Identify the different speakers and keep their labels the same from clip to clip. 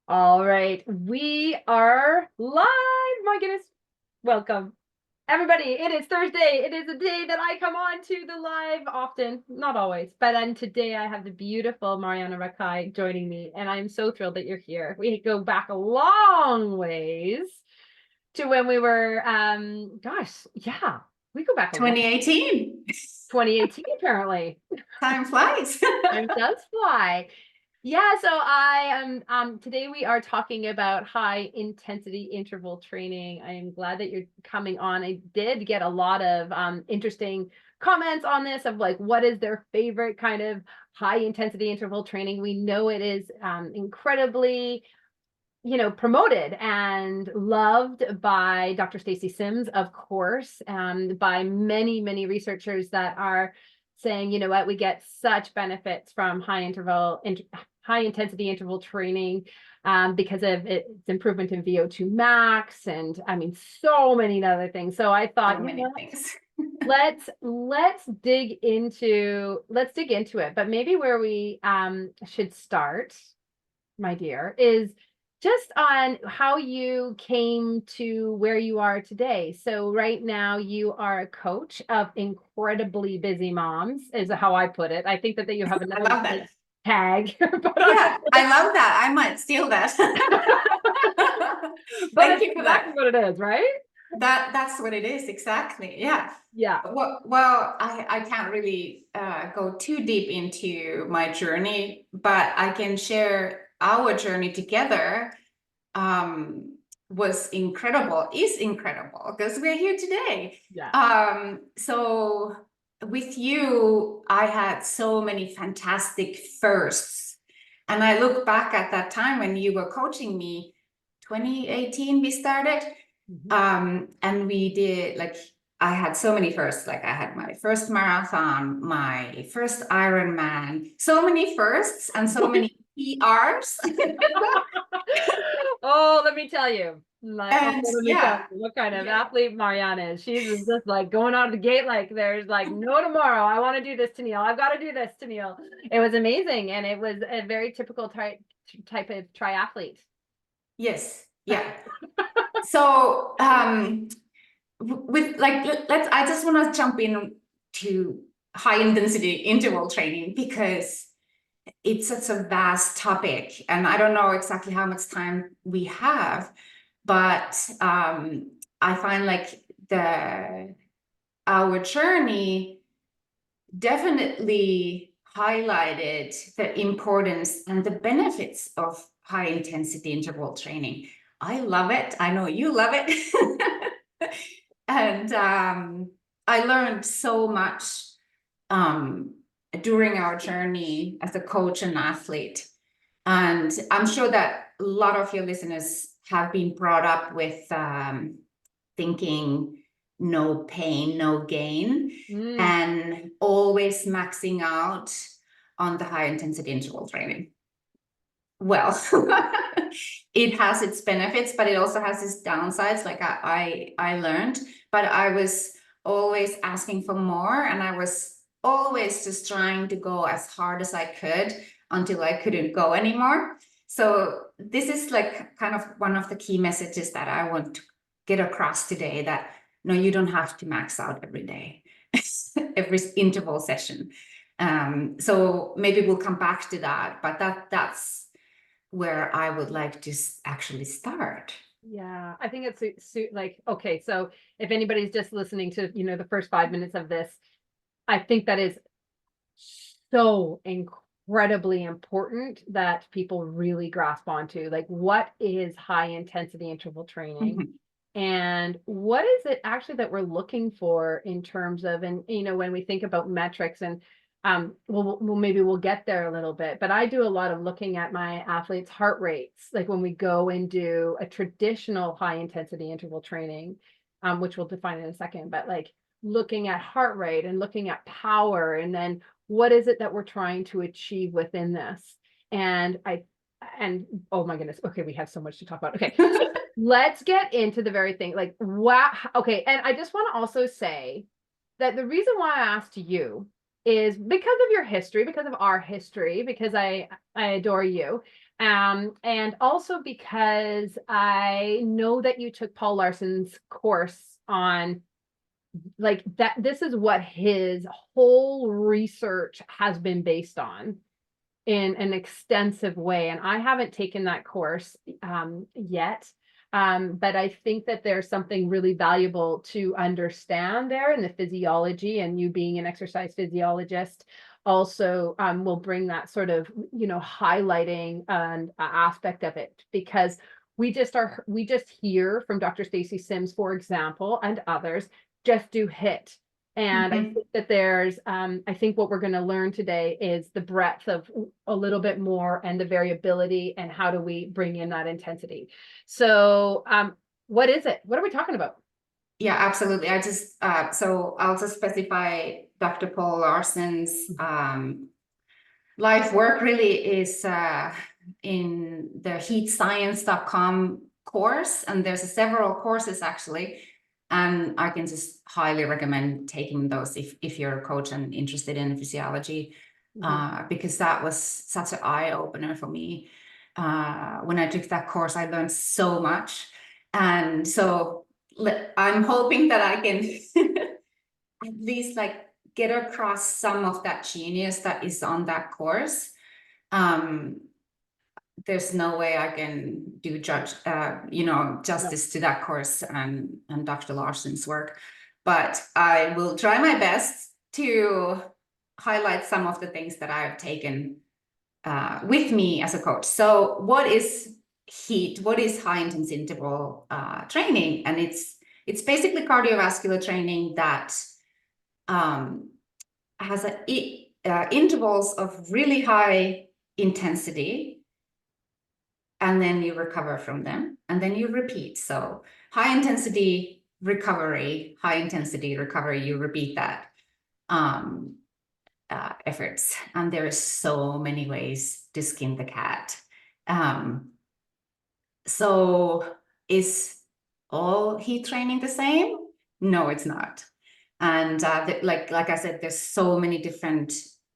Speaker 1: All right, we are live. My goodness. Welcome, everybody. It is Thursday. It is a day that I come on to the live often, not always, but then today I have the beautiful Marjaana Rakai joining me, and I'm so thrilled that you're here. We go back a long ways to when we were, we go back a long
Speaker 2: 2018.
Speaker 1: 2018, apparently.
Speaker 2: Time flies.
Speaker 1: Time does fly. Yeah, so I am today we are talking about high intensity interval training. I am glad that you're coming on. I did get a lot of interesting comments on this of like what is their favorite kind of high intensity interval training. We know it is incredibly promoted and loved by Dr. Stacy Sims, of course, by many, many researchers that are saying, you know what, we get such benefits from high intensity interval training because of its improvement in VO2 max, and I mean, so many other things. So I thought,
Speaker 2: So many things.
Speaker 1: let's dig into it. But maybe where we should start, my dear, is just on how you came to where you are today. So right now you are a coach of incredibly busy moms, is how I put it. I think that you have
Speaker 2: I
Speaker 1: another
Speaker 2: love that.
Speaker 1: tag.
Speaker 2: Yeah, I love that. I might steal that.
Speaker 1: But I
Speaker 2: Thank you
Speaker 1: think
Speaker 2: for
Speaker 1: that's
Speaker 2: that.
Speaker 1: what it is, right?
Speaker 2: That's what it is, exactly. Yeah.
Speaker 1: Yeah.
Speaker 2: Well, I can't really go too deep into my journey, but I can share our journey together. Was incredible, is incredible, because we're here today.
Speaker 1: Yeah.
Speaker 2: So with you, I had so many fantastic firsts. And I look back at that time when you were coaching me, 2018 we started. And we did, like, I had so many firsts. Like I had my first marathon, my first Ironman, so many firsts and so many PRs.
Speaker 1: Oh, let me tell you.
Speaker 2: And
Speaker 1: Let me tell
Speaker 2: yeah,
Speaker 1: you what kind of
Speaker 2: yeah,
Speaker 1: athlete Marjaana is. She's just like going out of the gate like there's like no tomorrow. I want to do this, Tennille. I've got to do this, Tennille. It was amazing, and it was a very typical type of triathlete.
Speaker 2: yes, yeah. So with like let's I just want to jump in to high intensity interval training because it's such a vast topic and I don't know exactly how much time we have, but I find like our journey definitely highlighted the importance and the benefits of high intensity interval training. I love it. I know you love it. And I learned so much um, during our journey as a coach and athlete. And I'm sure that a lot of your listeners have been brought up with thinking no pain, no gain, and always maxing out on the high intensity interval training. Well, it has its benefits, but it also has its downsides, like I learned, but I was always asking for more, and I was always just trying to go as hard as I could until I couldn't go anymore. So this is like kind of one of the key messages that I want to get across today, that no, you don't have to max out every day, every interval session. So maybe we'll come back to that, but that's where I would like to actually start.
Speaker 1: Yeah, I think it's like, okay, so if anybody's just listening to, the first 5 minutes of this, I think that is so incredibly important that people really grasp onto, like, what is high intensity interval training? And what is it actually that we're looking for in terms of, and when we think about metrics, and maybe we'll get there a little bit, but I do a lot of looking at my athletes' heart rates, like when we go and do a traditional high intensity interval training, which we'll define in a second, but like looking at heart rate and looking at power, and then what is it that we're trying to achieve within this? And oh my goodness, okay, we have so much to talk about. Okay. Let's get into the very thing. Like, wow. Okay. And I just want to also say that the reason why I asked you is because of your history, because of our history, because I adore you. And also because I know that you took Paul Larson's course on like that. This is what his whole research has been based on in an extensive way. And I haven't taken that course yet. But I think that there's something really valuable to understand there in the physiology, and you being an exercise physiologist also will bring that sort of, highlighting and aspect of it, because we just hear from Dr. Stacy Sims, for example, and others just do HIIT. And I think that there's, I think what we're going to learn today is the breadth of a little bit more and the variability, and how do we bring in that intensity. So what is it? What are we talking about?
Speaker 2: Yeah, absolutely. I just, so I'll just specify Dr. Paul Larson's life work really is in the HIITscience.com course, and there's several courses actually. And I can just highly recommend taking those if you're a coach and interested in physiology, because that was such an eye-opener for me. When I took that course, I learned so much. And so I'm hoping that I can at least like get across some of that genius that is on that course. There's no way I can do justice to that course and Dr. Larson's work, but I will try my best to highlight some of the things that I've taken with me as a coach. So what is HIIT? What is high intense interval training? And it's basically cardiovascular training that has intervals of really high intensity, and then you recover from them, and then you repeat. So high intensity recovery, high intensity recovery, you repeat that efforts. And there is so many ways to skin the cat. So is all HIIT training the same? No, it's not. And like I said, there's so many different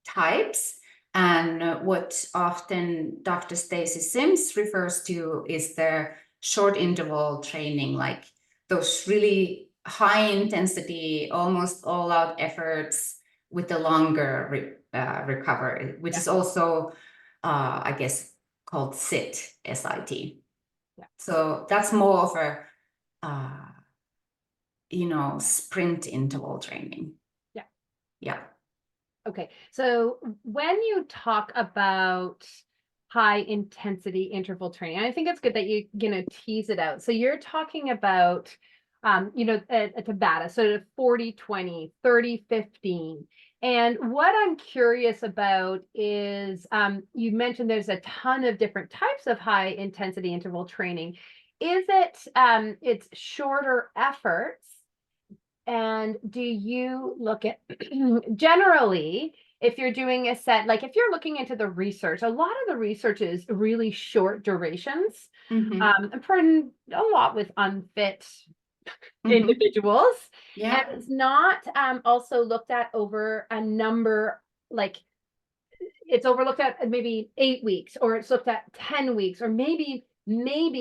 Speaker 2: types. And what often Dr. Stacy Sims refers to is the short interval training, like those really high intensity, almost all out efforts with the longer recovery, which is also, I guess, called SIT, S-I-T. Yeah. So that's more of a, sprint interval training.
Speaker 1: Yeah.
Speaker 2: Yeah.
Speaker 1: Okay. So when you talk about high intensity interval training, I think it's good that you tease it out. So you're talking about, a Tabata, so 40-20, 30-15. And what I'm curious about is, you mentioned there's a ton of different types of high intensity interval training. Is it, it's shorter efforts? And do you look at generally, if you're doing a set, like if you're looking into the research, a lot of the research is really short durations, and a lot with unfit individuals.
Speaker 2: Yeah.
Speaker 1: And it's not also looked at over a number, like it's overlooked at maybe 8 weeks, or it's looked at 10 weeks, or maybe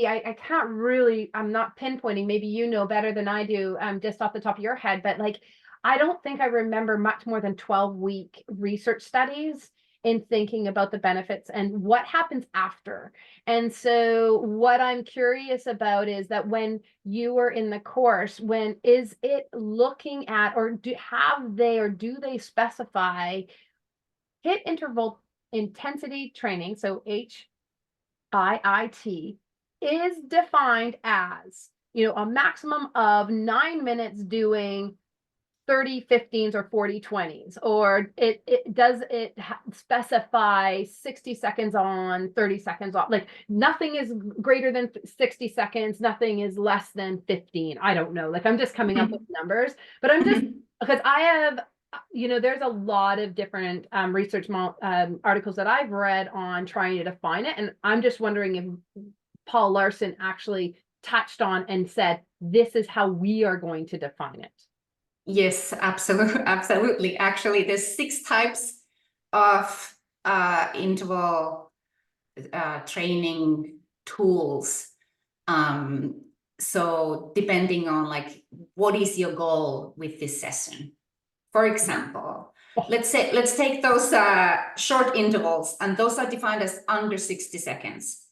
Speaker 1: I can't really, I'm not pinpointing, maybe you know better than I do, just off the top of your head, but like I don't think I remember much more than 12-week research studies in thinking about the benefits and what happens after. And so what I'm curious about is that when you were in the course, when is it looking at, or do they specify HIIT interval intensity training, so HIIT, is defined as, a maximum of 9 minutes doing 30-15s or 40-20s, or does it specify 60 seconds on, 30 seconds off? Like nothing is greater than 60 seconds, nothing is less than 15. I don't know. Like I'm just coming up with numbers, but I'm just, because I have, there's a lot of different research articles that I've read on trying to define it. And I'm just wondering if Paul Larson actually touched on and said, this is how we are going to define it.
Speaker 2: Yes, absolutely, absolutely. Actually, there's 6 types of interval training tools. So depending on like what is your goal with this session. For example, let's take those short intervals, and those are defined as under 60 seconds.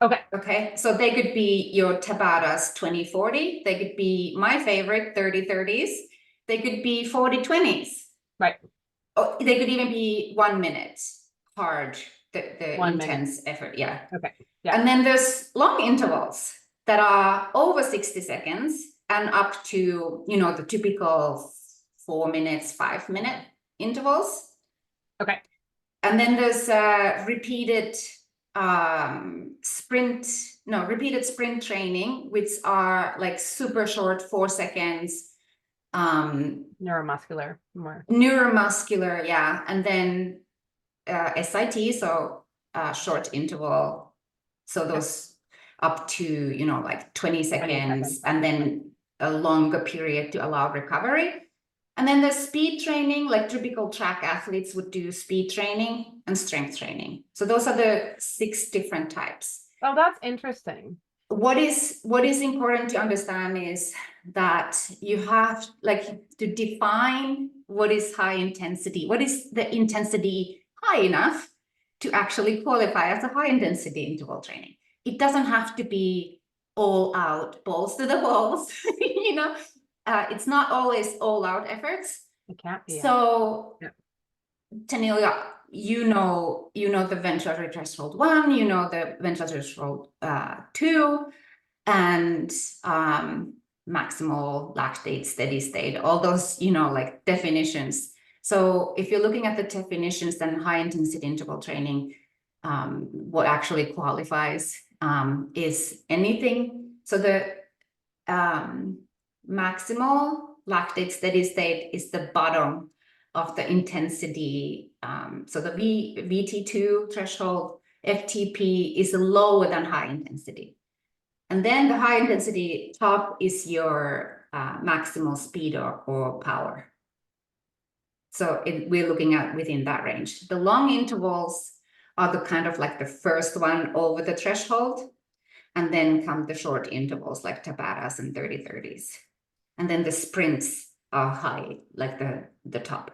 Speaker 1: Okay.
Speaker 2: Okay, so they could be your Tabatas 20-40. They could be my favorite 30-30s. They could be 40-20s.
Speaker 1: Right.
Speaker 2: Oh, they could even be 1 minute hard, the
Speaker 1: 1
Speaker 2: intense
Speaker 1: minute.
Speaker 2: effort. Yeah.
Speaker 1: Okay. Yeah.
Speaker 2: And then there's long intervals that are over 60 seconds and up to, you know, the typical 4 minutes, 5 minute intervals.
Speaker 1: Okay.
Speaker 2: And then there's repeated sprint training, which are like super short, 4 seconds.
Speaker 1: Neuromuscular more.
Speaker 2: Neuromuscular, yeah. And then SIT, so short interval. So those up to, you know, like 20 seconds, and then a longer period to allow recovery. And then the speed training, like typical track athletes would do speed training and strength training. So those are the 6 different types.
Speaker 1: Oh, that's interesting.
Speaker 2: What is important to understand is that you have like to define what is high intensity. What is the intensity high enough to actually qualify as a high intensity interval training? It doesn't have to be all out, balls to the walls, you know. It's not always all out efforts.
Speaker 1: It can't be.
Speaker 2: So,
Speaker 1: yeah.
Speaker 2: Tanelia, you know the ventilatory threshold 1, you know the ventilatory threshold 2, and maximal, lactate, steady state, all those, you know, like definitions. So if you're looking at the definitions, then high intensity interval training, what actually qualifies is anything. So the maximal, lactate, steady state is the bottom of the intensity. So the VT2 threshold, FTP, is lower than high intensity. And then the high intensity top is your maximal speed or power. So we're looking at within that range. The long intervals are the kind of like the first one over the threshold. And then come the short intervals like Tabatas and 30-30s. And then the sprints are high, like the top.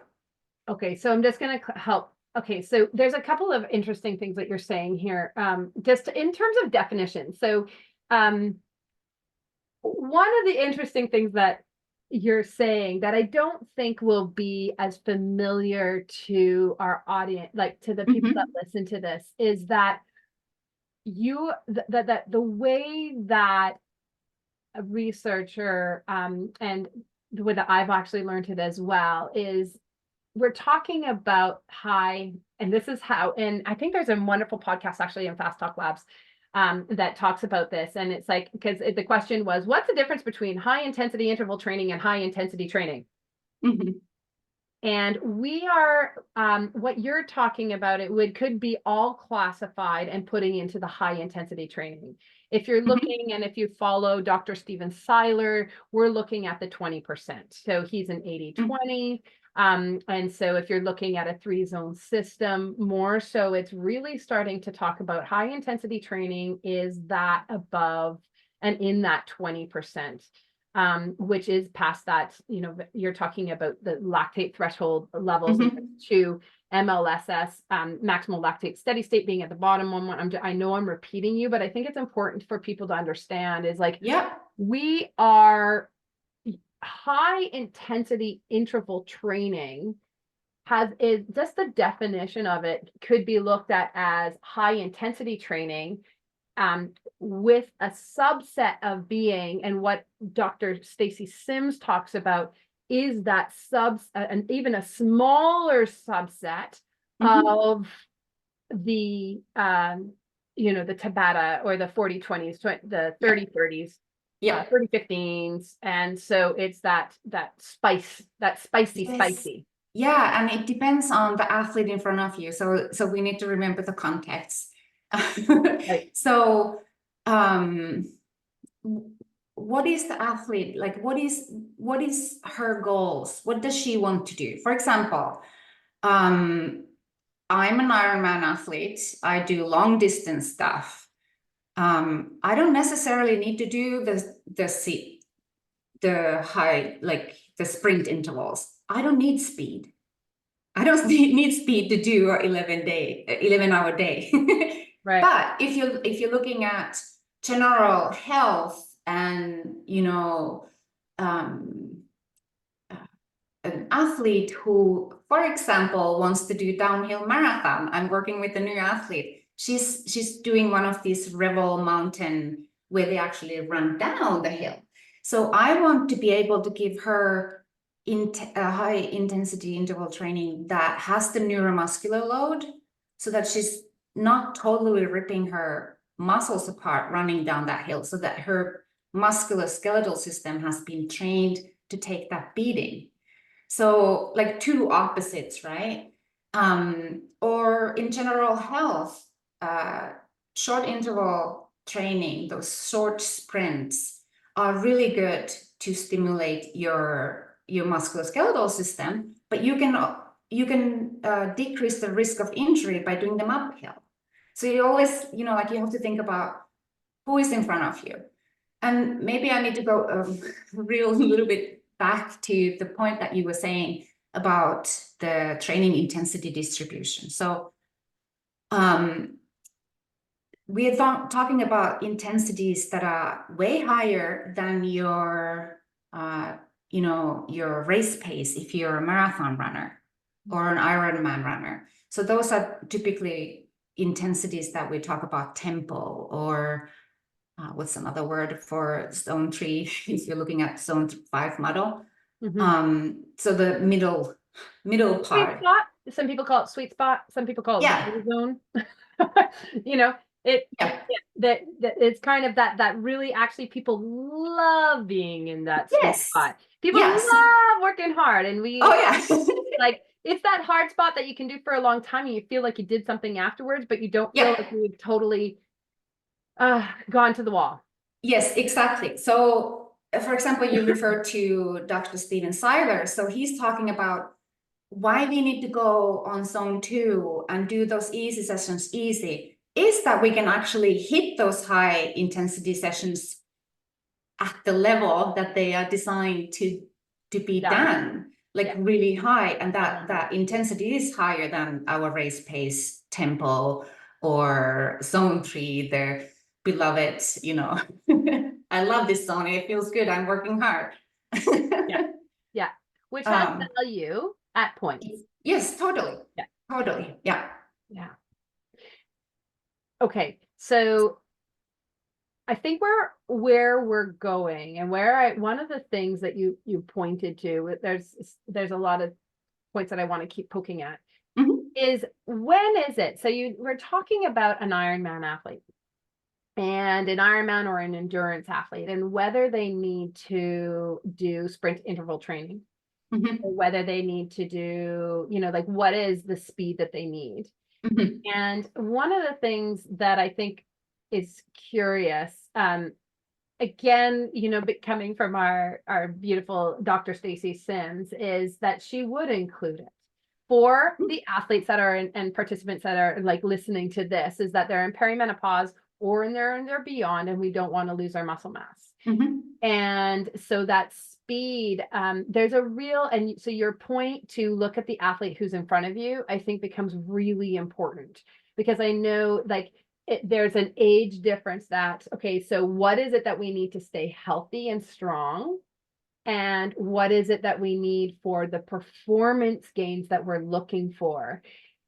Speaker 1: Okay, so I'm just going to help. Okay, so there's a couple of interesting things that you're saying here, just in terms of definition. So one of the interesting things that you're saying that I don't think will be as familiar to our audience, like to the people that listen to this, is that that the way that a researcher and the way that I've actually learned it as well is we're talking about high, and this is how, and I think there's a wonderful podcast actually in Fast Talk Labs that talks about this. And it's like, because the question was, what's the difference between high intensity interval training and high intensity training? And we are, what you're talking about, could be all classified and putting into the high intensity training. If you're looking, and if you follow Dr. Steven Seiler, we're looking at the 20%. So he's an 80-20. And so if you're looking at a 3-zone system, more so it's really starting to talk about high intensity training is that above and in that 20%. Which is past that, you know, you're talking about the lactate threshold levels to MLSS, maximal lactate steady state being at the bottom one. I know I'm repeating you, but I think it's important for people to understand is like, we are high intensity interval training is just the definition of it could be looked at as high intensity training with a subset of being, and what Dr. Stacy Sims talks about is that and even a smaller subset of the you know, the Tabata or the 40-20s, the 30-30s, 30-15s, and so it's that spicy.
Speaker 2: Yeah, and it depends on the athlete in front of you. So we need to remember the context.
Speaker 1: Right.
Speaker 2: So what is the athlete like? What is her goals? What does she want to do? For example, I'm an Ironman athlete. I do long distance stuff. I don't necessarily need to do the high, like the sprint intervals. I don't need speed. I don't need speed to do an 11-hour day.
Speaker 1: Right.
Speaker 2: But if you're looking at general health and, you know, an athlete who, for example, wants to do downhill marathon. I'm working with a new athlete. She's doing one of these Revel mountain where they actually run down the hill. So I want to be able to give her high intensity interval training that has the neuromuscular load, so that she's not totally ripping her muscles apart running down that hill, so that her musculoskeletal system has been trained to take that beating. So like two opposites, right? Or in general health, short interval training, those short sprints are really good to stimulate your musculoskeletal system, but you can decrease the risk of injury by doing them uphill. So you always, you know, like you have to think about who is in front of you. And maybe I need to go real little bit back to the point that you were saying about the training intensity distribution. So we are talking about intensities that are way higher than your, you know, your race pace if you're a marathon runner or an Ironman runner. So those are typically intensities that we talk about tempo, or what's another word for zone 3 if you're looking at zone 5 model. So the middle
Speaker 1: Sweet
Speaker 2: part.
Speaker 1: spot. Some people call it sweet spot. Some people call it value zone. You know, that it's kind of that really actually people love being in that sweet spot. People love working hard, and like it's that hard spot that you can do for a long time and you feel like you did something afterwards, but you don't feel like you've totally gone to the wall.
Speaker 2: Yes, exactly. So for example, you referred to Dr. Steven Seiler. So he's talking about why we need to go on zone 2 and do those easy sessions easy, is that we can actually hit those high intensity sessions at the level that they are designed to be done, like really high. And that intensity is higher than our race pace tempo or zone 3, the beloved, you know, I love this zone. It feels good. I'm working hard.
Speaker 1: Yeah. Which has value at points.
Speaker 2: Yes, totally. Yeah. Totally. Yeah.
Speaker 1: Yeah. Okay. So I think where we're going, and one of the things that you pointed to, there's a lot of points that I want to keep poking at, is when is it? So we're talking about an Ironman athlete and an Ironman or an endurance athlete, and whether they need to do sprint interval training, or whether they need to do, you know, like what is the speed that they need. And one of the things that I think is curious, again, you know, coming from our beautiful Dr. Stacy Sims, is that she would include it for the athletes that are and participants that are like listening to this, is that they're in perimenopause or they're beyond, and we don't want to lose our muscle mass. And so that speed, there's a real, and so your point to look at the athlete who's in front of you, I think becomes really important, because I know like there's an age difference that, okay, so what is it that we need to stay healthy and strong? And what is it that we need for the performance gains that we're looking for?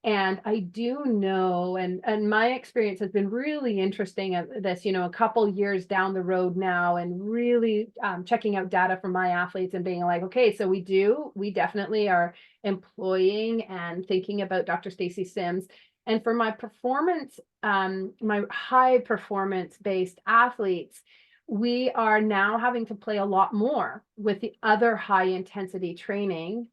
Speaker 1: And I do know, and my experience has been really interesting at this, you know, a couple years down the road now, and really checking out data from my athletes and being like, okay, so we definitely are employing and thinking about Dr. Stacy Sims. And for my performance, my high performance based athletes, we are now having to play a lot more with the other high intensity training,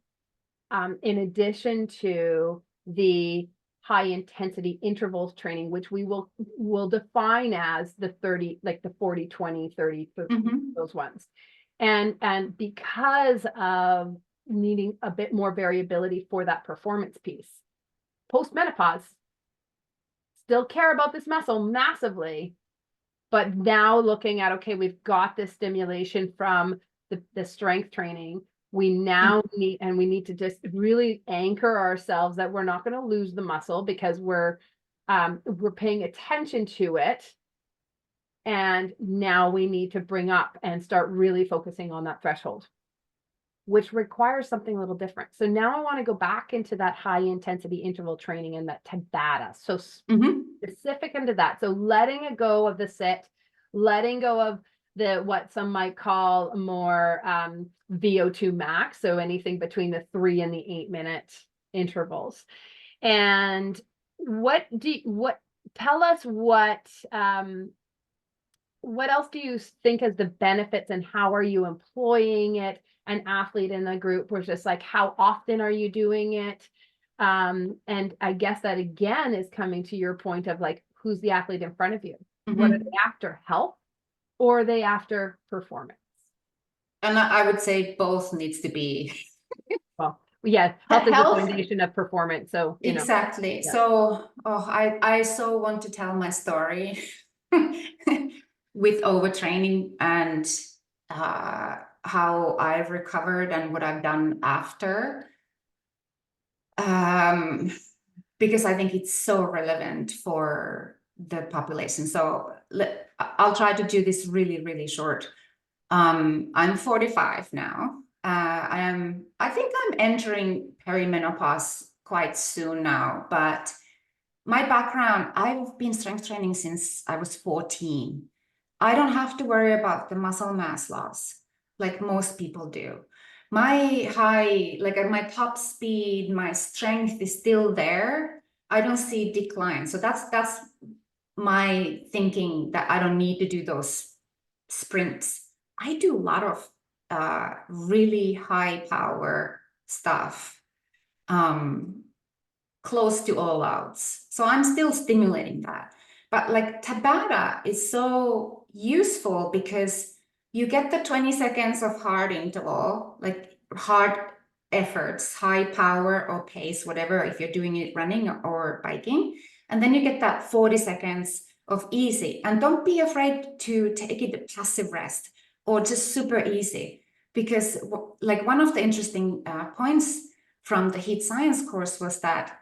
Speaker 1: in addition to the high intensity intervals training, which we will define as the 30, like the 40, 20, 30, those ones. And because of needing a bit more variability for that performance piece, post-menopause, still care about this muscle massively, but now looking at, okay, we've got this stimulation from the strength training. We now need to just really anchor ourselves that we're not going to lose the muscle because we're paying attention to it. And now we need to bring up and start really focusing on that threshold, which requires something a little different. So now I want to go back into that high intensity interval training and that Tabata. So specific into that. So letting it go of the sit, letting go of the what some might call more VO2 max. So anything between the 3 and the 8 minute intervals. And tell us what else do you think is the benefits and how are you employing it? An athlete in the group was just like, how often are you doing it? And I guess that again is coming to your point of like, who's the athlete in front of you? What are they after, health or are they after performance? And
Speaker 2: I would say both needs to be.
Speaker 1: Well, yeah, health is the foundation of performance. So
Speaker 2: exactly. Yeah. So I so want to tell my story with overtraining and how I've recovered and what I've done after. Because I think it's so relevant for the population. So I'll try to do this really, really short. I'm 45 now. I think I'm entering perimenopause quite soon now, but my background, I've been strength training since I was 14. I don't have to worry about the muscle mass loss like most people do. My at my top speed, my strength is still there. I don't see decline. So that's my thinking, that I don't need to do those sprints. I do a lot of really high power stuff, close to all outs. So I'm still stimulating that. But like Tabata is so useful because you get the 20 seconds of hard interval, like hard efforts, high power or pace, whatever, if you're doing it running or biking. And then you get that 40 seconds of easy. And don't be afraid to take it passive rest or just super easy. Because like one of the interesting points from the HIIT science course was that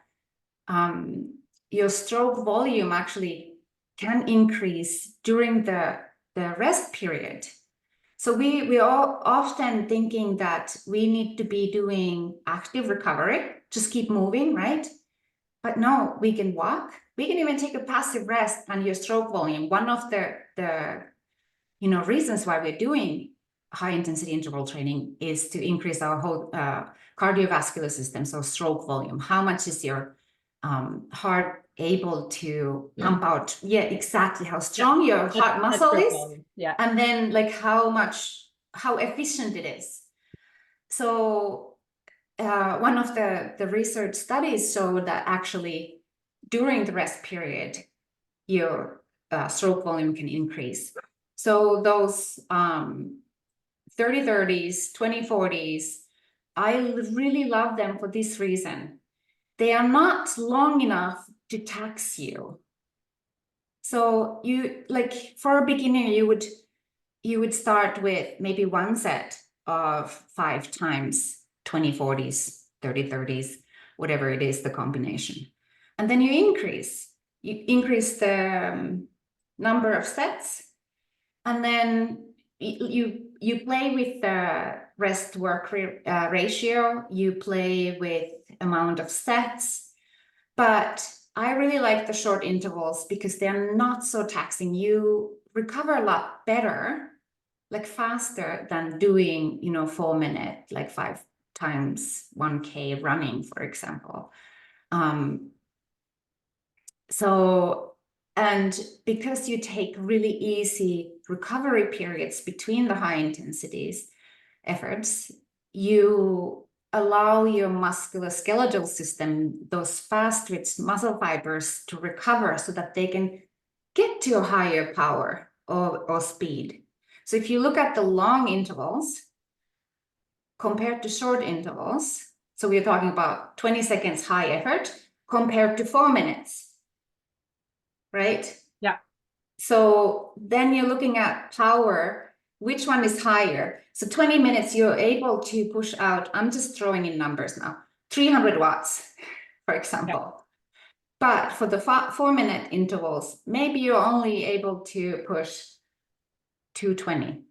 Speaker 2: your stroke volume actually can increase during the rest period. So we are often thinking that we need to be doing active recovery, just keep moving, right? But no, we can walk. We can even take a passive rest and your stroke volume. One of the reasons why we're doing high intensity interval training is to increase our whole cardiovascular system. So stroke volume, how much is your heart able to pump out? Yeah, exactly. How strong your heart muscle is.
Speaker 1: Yeah.
Speaker 2: And then like how efficient it is. So one of the research studies showed that actually during the rest period, your stroke volume can increase. So those 30-30s, 20-40s, I really love them for this reason. They are not long enough to tax you. So you, like for a beginner, you would start with maybe one set of 5 times 20-40s, 30-30s, whatever it is, the combination. And then you increase the number of sets, and then you play with the rest work ratio, you play with amount of sets. But I really like the short intervals because they're not so taxing. You recover a lot better, like faster than doing 4-minute, like 5 times 1K running, for example. So, and because you take really easy recovery periods between the high intensities efforts, you allow your musculoskeletal system, those fast twitch muscle fibers, to recover so that they can get to a higher power or speed. So if you look at the long intervals compared to short intervals, so we're talking about 20 seconds high effort compared to 4 minutes, right?
Speaker 1: Yeah.
Speaker 2: So then you're looking at power, which one is higher? So 20 minutes, you're able to push out, I'm just throwing in numbers now, 300 watts, for example. Yeah. But for the 4-minute intervals, maybe you're only able to push 220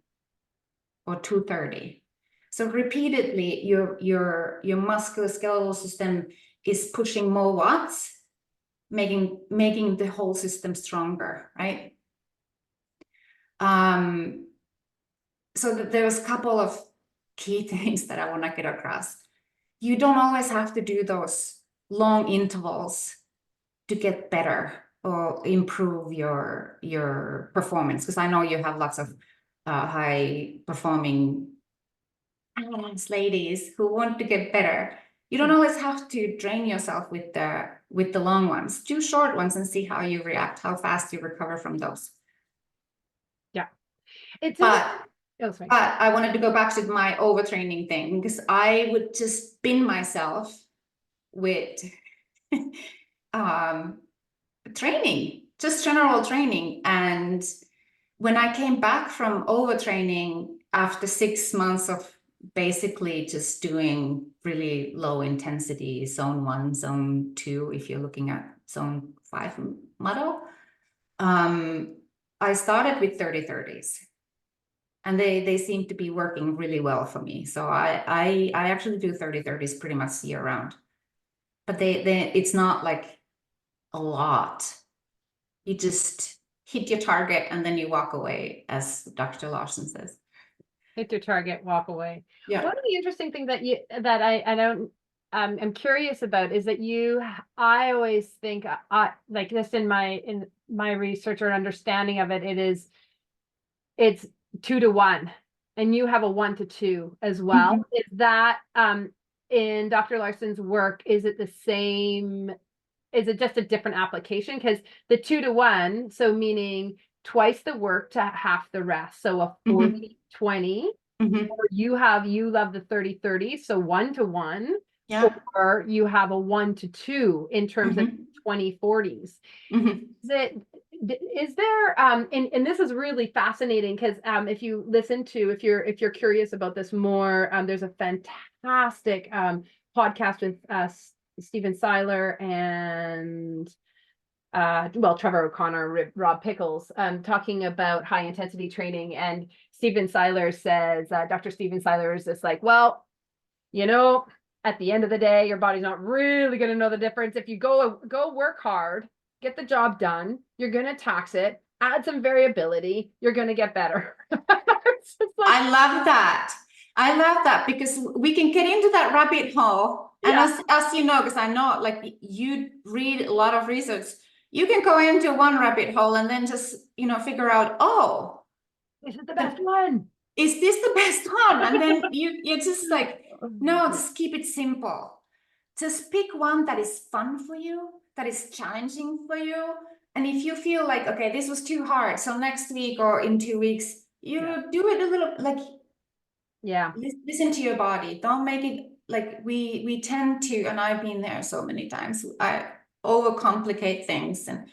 Speaker 2: or 230. So repeatedly, your musculoskeletal system is pushing more watts, making the whole system stronger, right? So there's a couple of key things that I want to get across. You don't always have to do those long intervals to get better or improve your performance, because I know you have lots of high performing ladies who want to get better. You don't always have to drain yourself with the long ones. Do short ones and see how you react, how fast you recover from those.
Speaker 1: Yeah.
Speaker 2: But I wanted to go back to my overtraining thing, because I would just spin myself with training, just general training. And when I came back from overtraining after 6 months of basically just doing really low intensity zone 1, zone 2, if you're looking at zone 5 model, I started with 30-30s. And they seem to be working really well for me. So I actually do 30-30s pretty much year round. But it's not like a lot. You just hit your target and then you walk away, as Dr. Larson says.
Speaker 1: Hit your target, walk away.
Speaker 2: Yeah.
Speaker 1: One of the interesting things I'm curious about is that I always think, like this in my research or understanding of it, it's 2 to 1, and you have a 1 to 2 as well. Mm-hmm. Is that in Dr. Larson's work, is it the same? Is it just a different application? Because the 2 to 1, so meaning twice the work to half the rest. So a 40-20, mm-hmm. Or you love the 30-30, so 1 to 1. Yeah. Or you have a 1 to 2 in terms mm-hmm. of 20-40s. Mm-hmm. Is there and this is really fascinating, because if you're curious about this more, there's a fantastic podcast with Steven Seiler and Trevor O'Connor, Rob Pickles, talking about high intensity training. And Steven Seiler says, Dr. Steven Seiler is just like, well, at the end of the day, your body's not really going to know the difference. If you go work hard, get the job done, you're going to tax it, add some variability, you're going to get better.
Speaker 2: I love that, because we can get into that rabbit hole. Yeah. And as you know, because I know, like, you read a lot of research, you can go into one rabbit hole and then just, figure out, oh,
Speaker 1: is it the best one?
Speaker 2: Is this the best one? And then you're just like, no, just keep it simple. Just pick one that is fun for you, that is challenging for you. And if you feel like, okay, this was too hard, so next week or in 2 weeks, do it a little, like, listen to your body. Don't make it like we tend to, and I've been there so many times, I overcomplicate things. And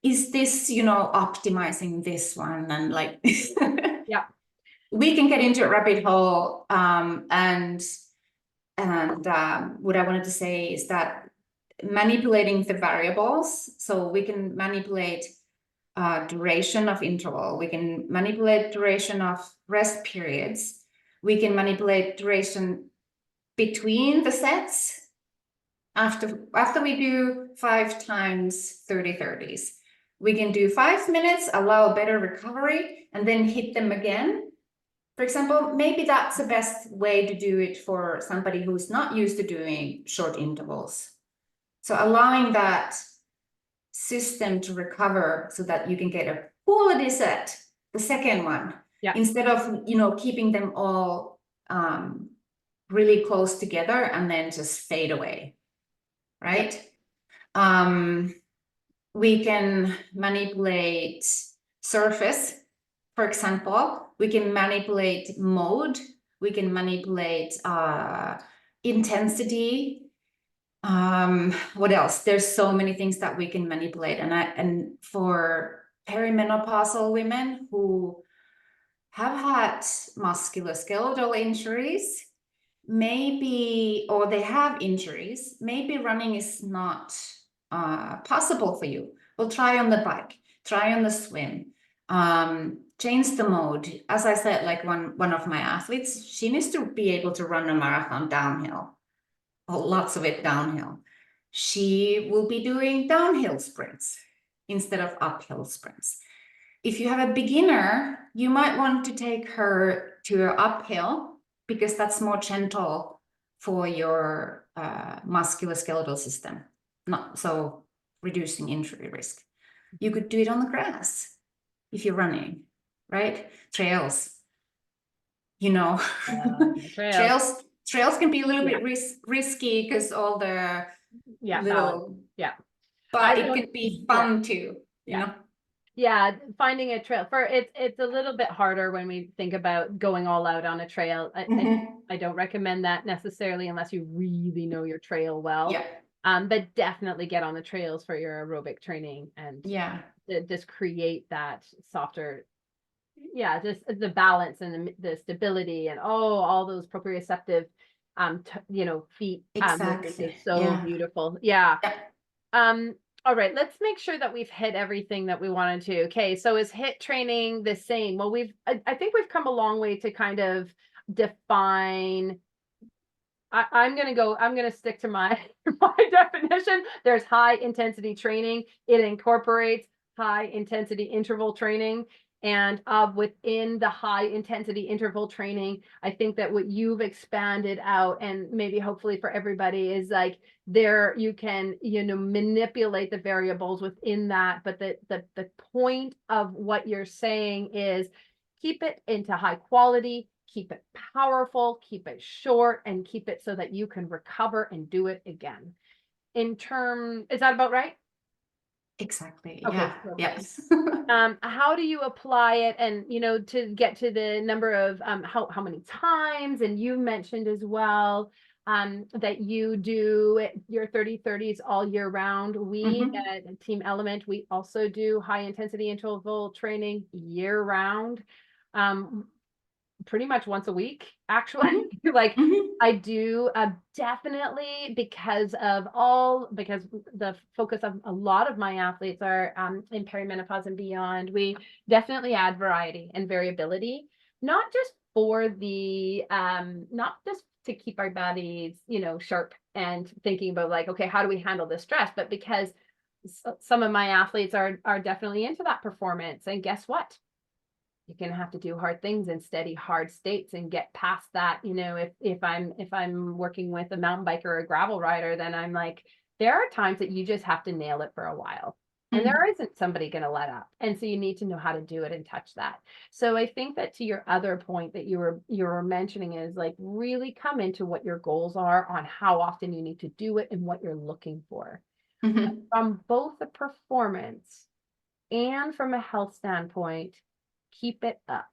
Speaker 2: is this, optimizing this one? And like, we can get into a rabbit hole. And what I wanted to say is that manipulating the variables, so we can manipulate duration of interval, we can manipulate duration of rest periods, we can manipulate duration between the sets after we do 5 times 30-30s. We can do 5 minutes, allow better recovery, and then hit them again. For example, maybe that's the best way to do it for somebody who's not used to doing short intervals. So allowing that system to recover so that you can get a quality set, the second one, instead of, keeping them all really close together and then just fade away, right? We can manipulate surface, for example. We can manipulate mode. We can manipulate intensity. What else? There's so many things that we can manipulate. And for perimenopausal women who have had musculoskeletal injuries, maybe, or they have injuries, maybe running is not possible for you. Well, try on the bike, try on the swim, change the mode. As I said, like one of my athletes, she needs to be able to run a marathon downhill, lots of it downhill. She will be doing downhill sprints instead of uphill sprints. If you have a beginner, you might want to take her to your uphill because that's more gentle for your musculoskeletal system, not so reducing injury risk. You could do it on the grass if you're running, right? Trails, you know, trails can be a little bit risky because all the little, but it can be fun too, you know.
Speaker 1: Yeah, finding a trail for it's a little bit harder when we think about going all out on a trail. I don't recommend that necessarily unless you really know your trail well. But definitely get on the trails for your aerobic training and just create that softer, just the balance and the stability and all those proprioceptive feet movements is so beautiful. All right, let's make sure that we've hit everything that we wanted to. Okay, so is HIIT training the same? Well, I think we've come a long way to kind of define. I'm gonna stick to my definition. There's high intensity training. It incorporates high intensity interval training. And within the high intensity interval training, I think that what you've expanded out, and maybe hopefully for everybody, is like there you can manipulate the variables within that. But the point of what you're saying is keep it into high quality, keep it powerful, keep it short, and keep it so that you can recover and do it again. Is that about right?
Speaker 2: Exactly.
Speaker 1: Okay.
Speaker 2: Yes.
Speaker 1: How do you apply it, and to get to the number of how many times? And you mentioned as well that you do your 30-30s all year round. We at Team Element, we also do high intensity interval training year round. Pretty much once a week, actually. I do definitely because the focus of a lot of my athletes are in perimenopause and beyond. We definitely add variety and variability, not just for not just to keep our bodies, sharp and thinking about like, okay, how do we handle this stress? But because some of my athletes are definitely into that performance, and guess what? You're going to have to do hard things in steady, hard states and get past that. If I'm working with a mountain biker or a gravel rider, then I'm like, there are times that you just have to nail it for a while. And there isn't somebody going to let up. And so you need to know how to do it and touch that. So I think that to your other point that you were mentioning is like really come into what your goals are on how often you need to do it and what you're looking for. From both the performance and from a health standpoint, keep it up.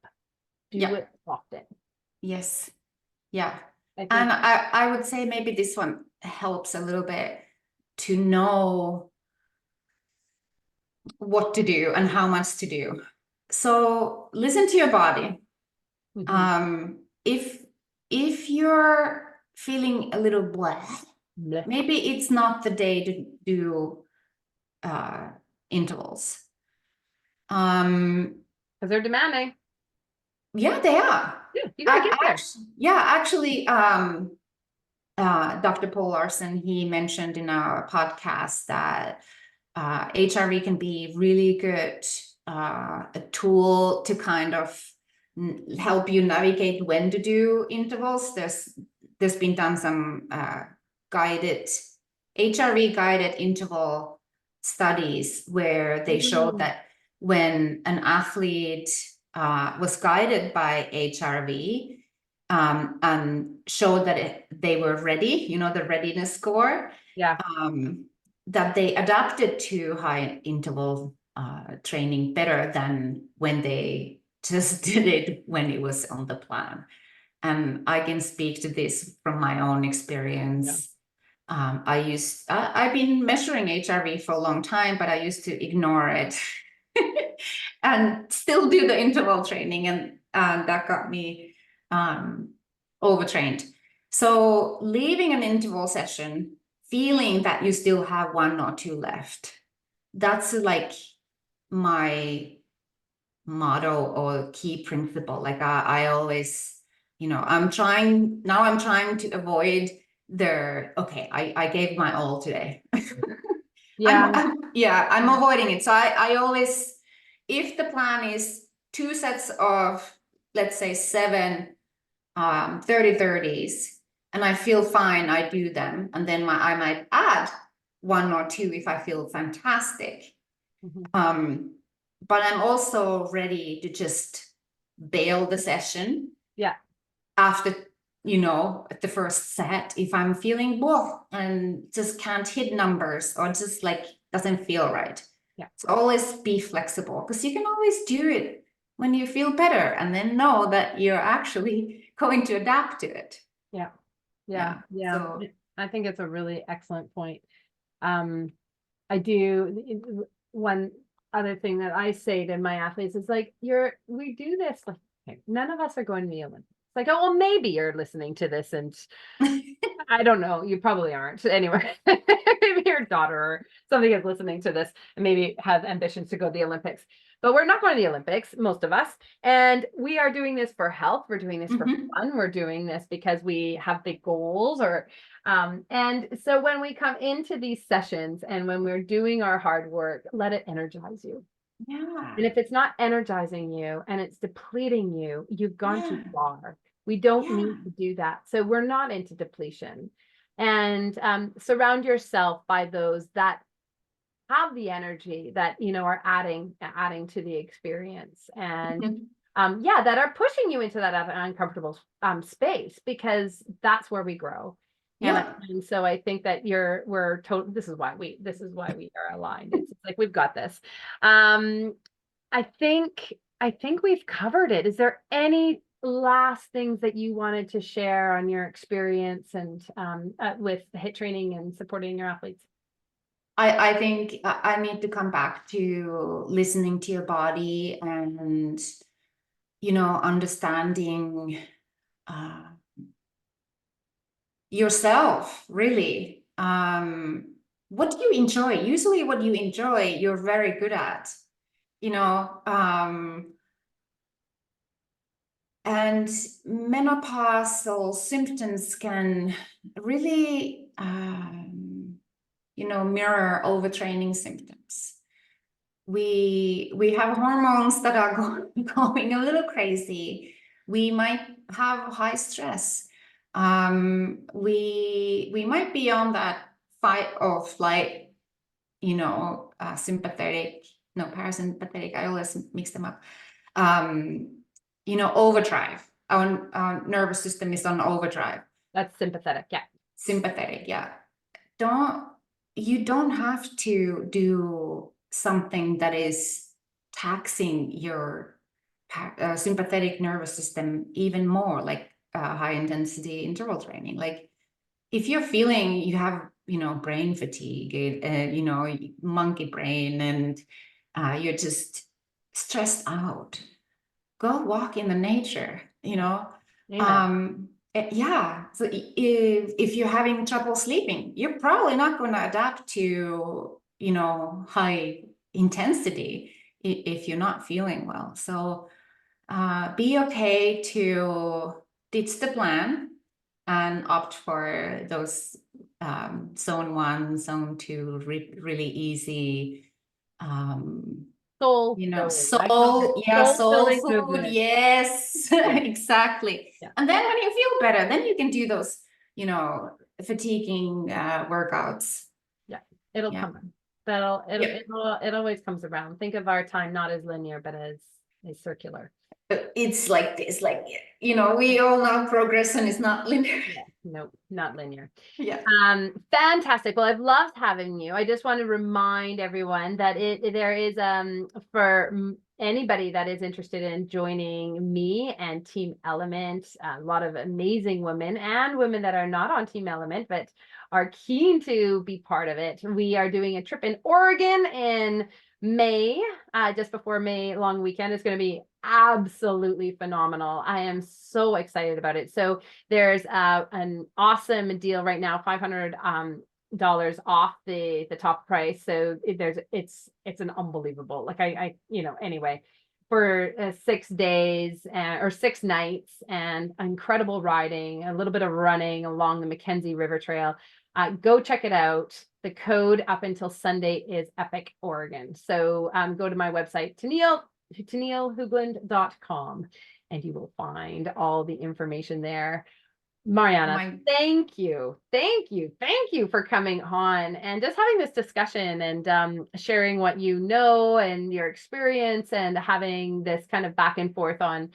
Speaker 1: Do it often.
Speaker 2: Yes. Yeah. And I would say maybe this one helps a little bit to know what to do and how much to do. So listen to your body. If you're feeling a little blah, maybe it's not the day to do intervals.
Speaker 1: Because they're demanding.
Speaker 2: Yeah, they are.
Speaker 1: Yeah, you gotta get there.
Speaker 2: Actually, Dr. Paul Larson, he mentioned in our podcast that HRV can be really good a tool to kind of help you navigate when to do intervals. There's been done some HRV guided interval studies where they showed that when an athlete was guided by HRV, and showed that they were ready, the readiness score.
Speaker 1: Yeah.
Speaker 2: That they adapted to high interval training better than when they just did it when it was on the plan. And I can speak to this from my own experience. I've been measuring HRV for a long time, but I used to ignore it and still do the interval training, and that got me overtrained. So leaving an interval session, feeling that you still have 1 or 2 left, that's like my motto or key principle. Like I always, I'm trying to avoid okay, I gave my all today.
Speaker 1: Yeah.
Speaker 2: I'm avoiding it. So I always, if the plan is 2 sets of, let's say 7 30-30s, and I feel fine, I do them. And then I might add 1 or 2 if I feel fantastic. But I'm also ready to just bail the session.
Speaker 1: Yeah.
Speaker 2: After, at the first set, if I'm feeling and just can't hit numbers, or just like doesn't feel right.
Speaker 1: Yeah.
Speaker 2: So always be flexible, because you can always do it when you feel better, and then know that you're actually going to adapt to it.
Speaker 1: Yeah.
Speaker 2: So
Speaker 1: I think it's a really excellent point. I do one other thing that I say to my athletes is like, we do this, like, okay, none of us are going to the Olympics. Like, oh, well, maybe you're listening to this and I don't know, you probably aren't. Anyway, maybe your daughter or something is listening to this and maybe has ambitions to go to the Olympics. But we're not going to the Olympics, most of us. And we are doing this for health. We're doing this for fun. We're doing this because we have big goals, and so when we come into these sessions and when we're doing our hard work, let it energize you.
Speaker 2: Yeah.
Speaker 1: And if it's not energizing you and it's depleting you, you've gone too far. We don't need to do that. So we're not into depletion. And surround yourself by those that have the energy, that are adding to the experience, and that are pushing you into that uncomfortable space, because that's where we grow. And so I think that this is why we are aligned. It's like we've got this. I think we've covered it. Is there any last things that you wanted to share on your experience and with HIIT training and supporting your athletes?
Speaker 2: I think I need to come back to listening to your body, and understanding yourself, really. What do you enjoy? Usually what you enjoy, you're very good at, and menopausal symptoms can really mirror overtraining symptoms. We have hormones that are going a little crazy. We might have high stress. We might be on that fight or flight, sympathetic, no, parasympathetic. I always mix them up. Overdrive. Our nervous system is on overdrive.
Speaker 1: That's sympathetic. Yeah.
Speaker 2: Sympathetic. Yeah. You don't have to do something that is taxing your sympathetic nervous system even more, like high intensity interval training. Like if you're feeling you have brain fatigue, monkey brain, and you're just stressed out, go walk in the nature. So if you're having trouble sleeping, you're probably not going to adapt to high intensity if you're not feeling well. So be okay to ditch the plan and opt for those zone 1, zone 2, really easy
Speaker 1: soul
Speaker 2: soul food
Speaker 1: movement.
Speaker 2: yes. Exactly. And then when you feel better, then you can do those fatiguing workouts.
Speaker 1: It'll come. It always comes around. Think of our time not as linear, but as is circular.
Speaker 2: It's like this, like, you know, we all know progression is not linear.
Speaker 1: Yeah, no, not linear.
Speaker 2: Yeah.
Speaker 1: Fantastic. Well, I've loved having you. I just want to remind everyone that there is for anybody that is interested in joining me and Team Element, a lot of amazing women and women that are not on Team Element but are keen to be part of it. We are doing a trip in Oregon in May, just before May long weekend. Is going to be absolutely phenomenal. I am so excited about it. So there's an awesome deal right now, $500 off the top price. So it's an unbelievable, like I anyway, for 6 days or 6 nights and incredible riding, a little bit of running along the Mackenzie River Trail. Go check it out. The code up until Sunday is Epic Oregon. So go to my website, TennilleHoogland.com, and you will find all the information there. Marjaana, thank you for coming on and just having this discussion and sharing what you know and your experience and having this kind of back and forth on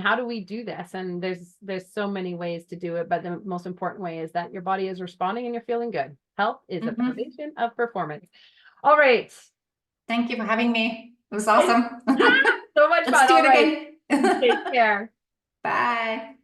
Speaker 1: how do we do this. And there's so many ways to do it, but the most important way is that your body is responding and you're feeling good. Health is the foundation of performance. All right.
Speaker 2: Thank you for having me. It was awesome.
Speaker 1: So much fun.
Speaker 2: Let's do it
Speaker 1: All right.
Speaker 2: again.
Speaker 1: Take care.
Speaker 2: Bye.